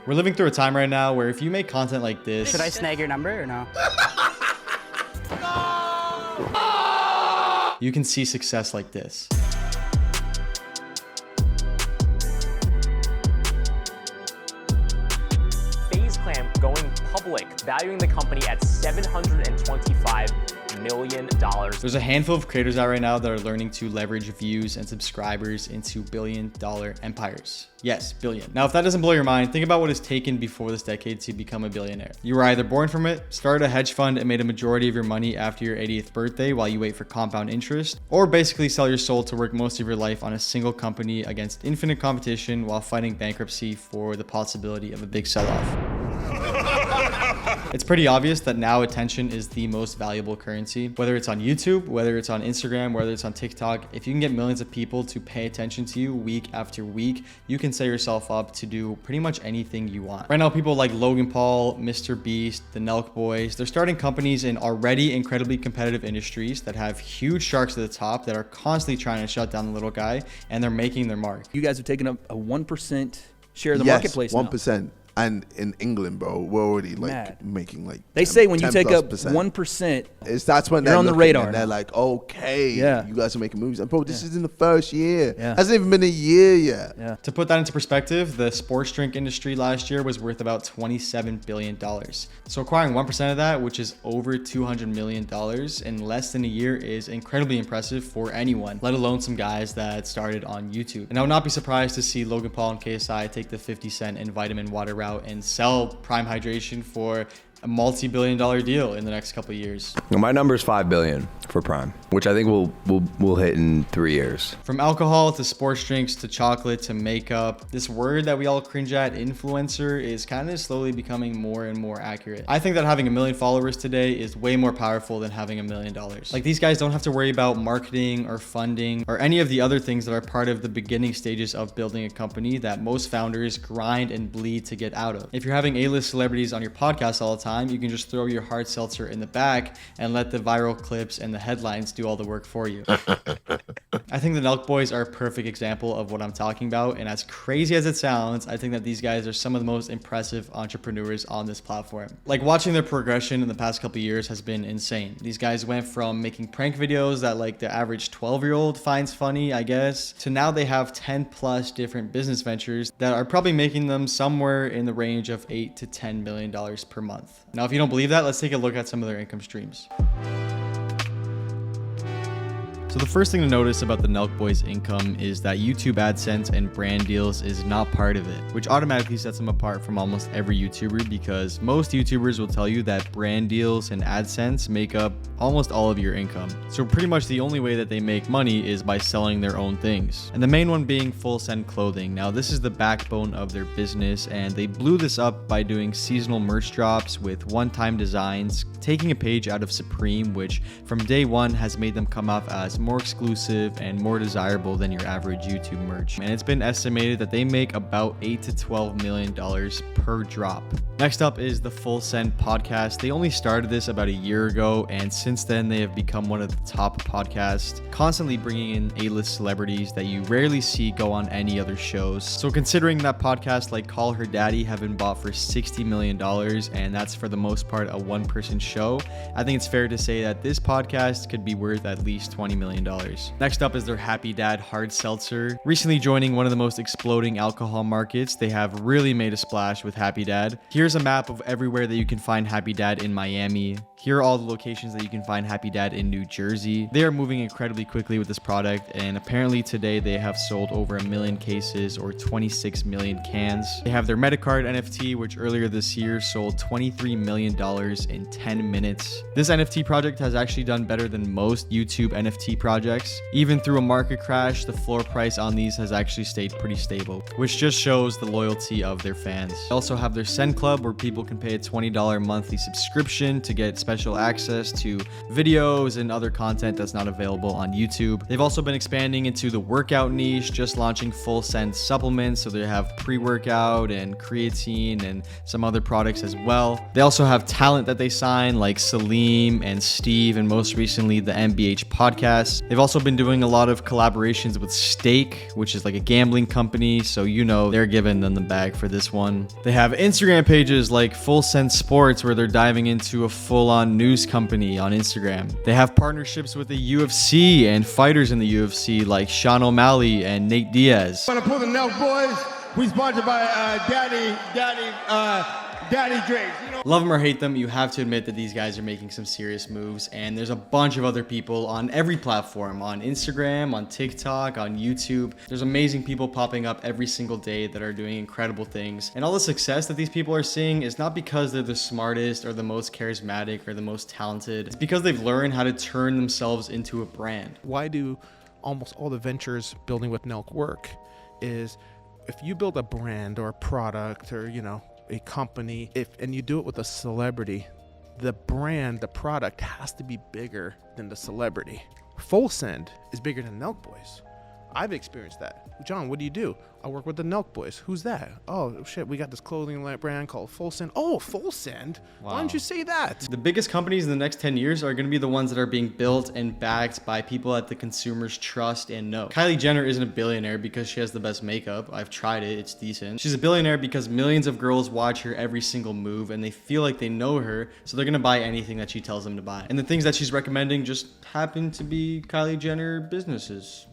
We're living through a time right now where if you make content like this... Should I snag your number or no? You can see success like this. Going public, valuing the company at $725 million. There's a handful of creators out right now that are learning to leverage views and subscribers into billion-dollar empires. Yes, billion. Now, if that doesn't blow your mind, think about what it's taken before this decade to become a billionaire. You were either born from it, started a hedge fund and made a majority of your money after your 80th birthday while you wait for compound interest, or basically sell your soul to work most of your life on a single company against infinite competition while fighting bankruptcy for the possibility of a big sell-off. It's pretty obvious that now attention is the most valuable currency. Whether it's on YouTube, whether it's on Instagram, whether it's on TikTok, if you can get millions of people to pay attention to you week after week, you can set yourself up to do pretty much anything you want. Right now, people like Logan Paul, Mr. Beast, the Nelk Boys, they're starting companies in already incredibly competitive industries that have huge sharks at the top that are constantly trying to shut down the little guy, and they're making their mark. You guys have taken up a 1% share of the marketplace now. 1%. And in England, bro, we're already like making like they 10, say when you take up percent. 1%, that's when they're they're on the radar. And they're like, okay, you guys are making moves. And bro, this is in the first year. Hasn't even been a year yet. To put that into perspective, the sports drink industry last year was worth about $27 billion. So acquiring 1% of that, which is over $200 million in less than a year, is incredibly impressive for anyone, let alone some guys that started on YouTube. And I would not be surprised to see Logan Paul and KSI take the 50 cent and vitamin water route and sell Prime Hydration for a multi-billion-dollar deal in the next couple of years. My number is $5 billion for Prime, which I think we'll hit in 3 years. From alcohol to sports drinks to chocolate to makeup, this word that we all cringe at, influencer, is kind of slowly becoming more and more accurate. I think that having 1 million followers today is way more powerful than having $1 million. Like, these guys don't have to worry about marketing or funding or any of the other things that are part of the beginning stages of building a company that most founders grind and bleed to get out of. If you're having A-list celebrities on your podcast all the time, you can just throw your hard seltzer in the back and let the viral clips and the headlines do all the work for you. I think the Nelk Boys are a perfect example of what I'm talking about, and as crazy as it sounds, I think that these guys are some of the most impressive entrepreneurs on this platform. Like, watching their progression in the past couple of years has been insane. These guys went from making prank videos that like the average 12-year-old finds funny, I guess, to now they have 10 plus different business ventures that are probably making them somewhere in the range of $8 to $10 million per month. Now, if you don't believe that, let's take a look at some of their income streams. So the first thing to notice about the Nelk Boys income is that YouTube AdSense and brand deals is not part of it, which automatically sets them apart from almost every YouTuber, because most YouTubers will tell you that brand deals and AdSense make up almost all of your income. So pretty much the only way that they make money is by selling their own things. And the main one being Full Send Clothing. Now, this is the backbone of their business, and they blew this up by doing seasonal merch drops with one-time designs, taking a page out of Supreme, which from day one has made them come off as more exclusive and more desirable than your average YouTube merch. And it's been estimated that they make about $8 to $12 million per drop. Next up is the Full Send podcast. They only started this about a year ago, and since then they have become one of the top podcasts, constantly bringing in A-list celebrities that you rarely see go on any other shows. So considering that podcasts like Call Her Daddy have been bought for $60 million, and that's for the most part a one-person show, I think it's fair to say that this podcast could be worth at least $20 million. Next up is their Happy Dad hard seltzer. Recently joining one of the most exploding alcohol markets, they have really made a splash with Happy Dad. Here's a map of everywhere that you can find Happy Dad in Miami. Here are all the locations that you can find Happy Dad in New Jersey. They are moving incredibly quickly with this product, and apparently today they have sold over 1 million cases or 26 million cans. They have their Metacard NFT, which earlier this year sold $23 million in 10 minutes. This NFT project has actually done better than most YouTube NFT projects. Even through a market crash, the floor price on these has actually stayed pretty stable, which just shows the loyalty of their fans. They also have their Send Club, where people can pay a $20 monthly subscription to get special access to videos and other content that's not available on YouTube. They've also been expanding into the workout niche, just launching Full Send supplements, so they have pre-workout and creatine and some other products as well. They also have talent that they sign like Salim and Steve, and most recently the MBH podcast. success. They've also been doing a lot of collaborations with Stake, which is like a gambling company, so you know they're giving them the bag for this one. They have Instagram pages like Full Sense Sports, where they're diving into a full-on news company on Instagram. They have partnerships with the UFC and fighters in the UFC like Sean O'Malley and Nate Diaz. Want to pull the Nelk Boys? We sponsored by Daddy Drake. You know? Love them or hate them, you have to admit that these guys are making some serious moves, and there's a bunch of other people on every platform, on Instagram, on TikTok, on YouTube. There's amazing people popping up every single day that are doing incredible things. And all the success that these people are seeing is not because they're the smartest or the most charismatic or the most talented. It's because they've learned how to turn themselves into a brand. Why do almost all the ventures building with Nelk work is if you build a brand or a product or, you know, a company, and you do it with a celebrity, the brand, the product has to be bigger than the celebrity. Full Send is bigger than Nelk Boys. I've experienced that. John, what do you do? I work with the Nelk Boys. Who's that? Oh shit, we got this clothing brand called Full Send. Oh, Full Send? Wow. Why didn't you say that? The biggest companies in the next 10 years are going to be the ones that are being built and backed by people that the consumers trust and know. Kylie Jenner isn't a billionaire because she has the best makeup. I've tried it, it's decent. She's a billionaire because millions of girls watch her every single move and they feel like they know her, so they're going to buy anything that she tells them to buy. And the things that she's recommending just happen to be Kylie Jenner businesses.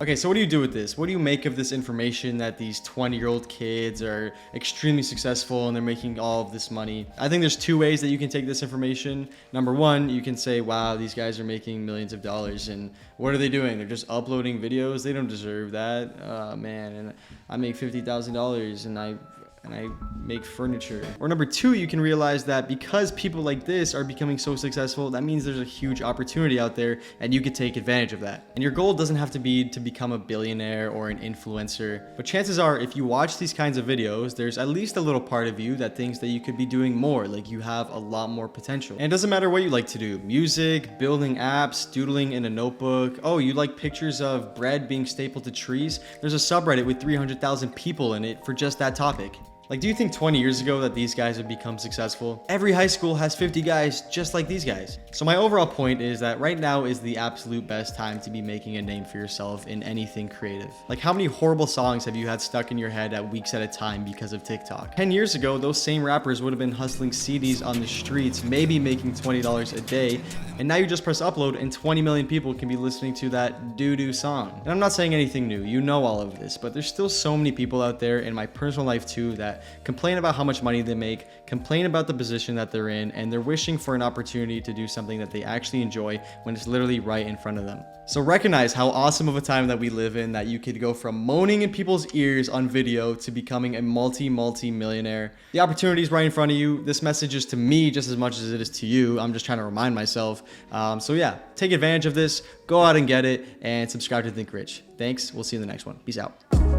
Okay, so what do you do with this? What do you make of this information that these 20-year-old kids are extremely successful and they're making all of this money? I think there's two ways that you can take this information. Number one, you can say, wow, these guys are making millions of dollars, and what are they doing? They're just uploading videos. They don't deserve that. Man, and I make $50,000 and I make furniture. Or number two, you can realize that because people like this are becoming so successful, that means there's a huge opportunity out there and you could take advantage of that. And your goal doesn't have to be to become a billionaire or an influencer, but chances are if you watch these kinds of videos, there's at least a little part of you that thinks that you could be doing more, like you have a lot more potential. And it doesn't matter what you like to do, music, building apps, doodling in a notebook. Oh, you like pictures of bread being stapled to trees? There's a subreddit with 300,000 people in it for just that topic. Like, do you think 20 years ago that these guys would become successful? Every high school has 50 guys just like these guys. So my overall point is that right now is the absolute best time to be making a name for yourself in anything creative. Like, how many horrible songs have you had stuck in your head at weeks at a time because of TikTok? 10 years ago, those same rappers would have been hustling CDs on the streets, maybe making $20 a day, and now you just press upload and 20 million people can be listening to that doo-doo song. And I'm not saying anything new, you know all of this, but there's still so many people out there in my personal life too that complain about how much money they make, complain about the position that they're in, and they're wishing for an opportunity to do something that they actually enjoy when it's literally right in front of them. So recognize how awesome of a time that we live in, that you could go from moaning in people's ears on video to becoming a multi-millionaire. The opportunity is right in front of you. This message is to me just as much as it is to you. I'm just trying to remind myself. So yeah, take advantage of this, go out and get it, and subscribe to Think Rich. Thanks, we'll see you in the next one. Peace out.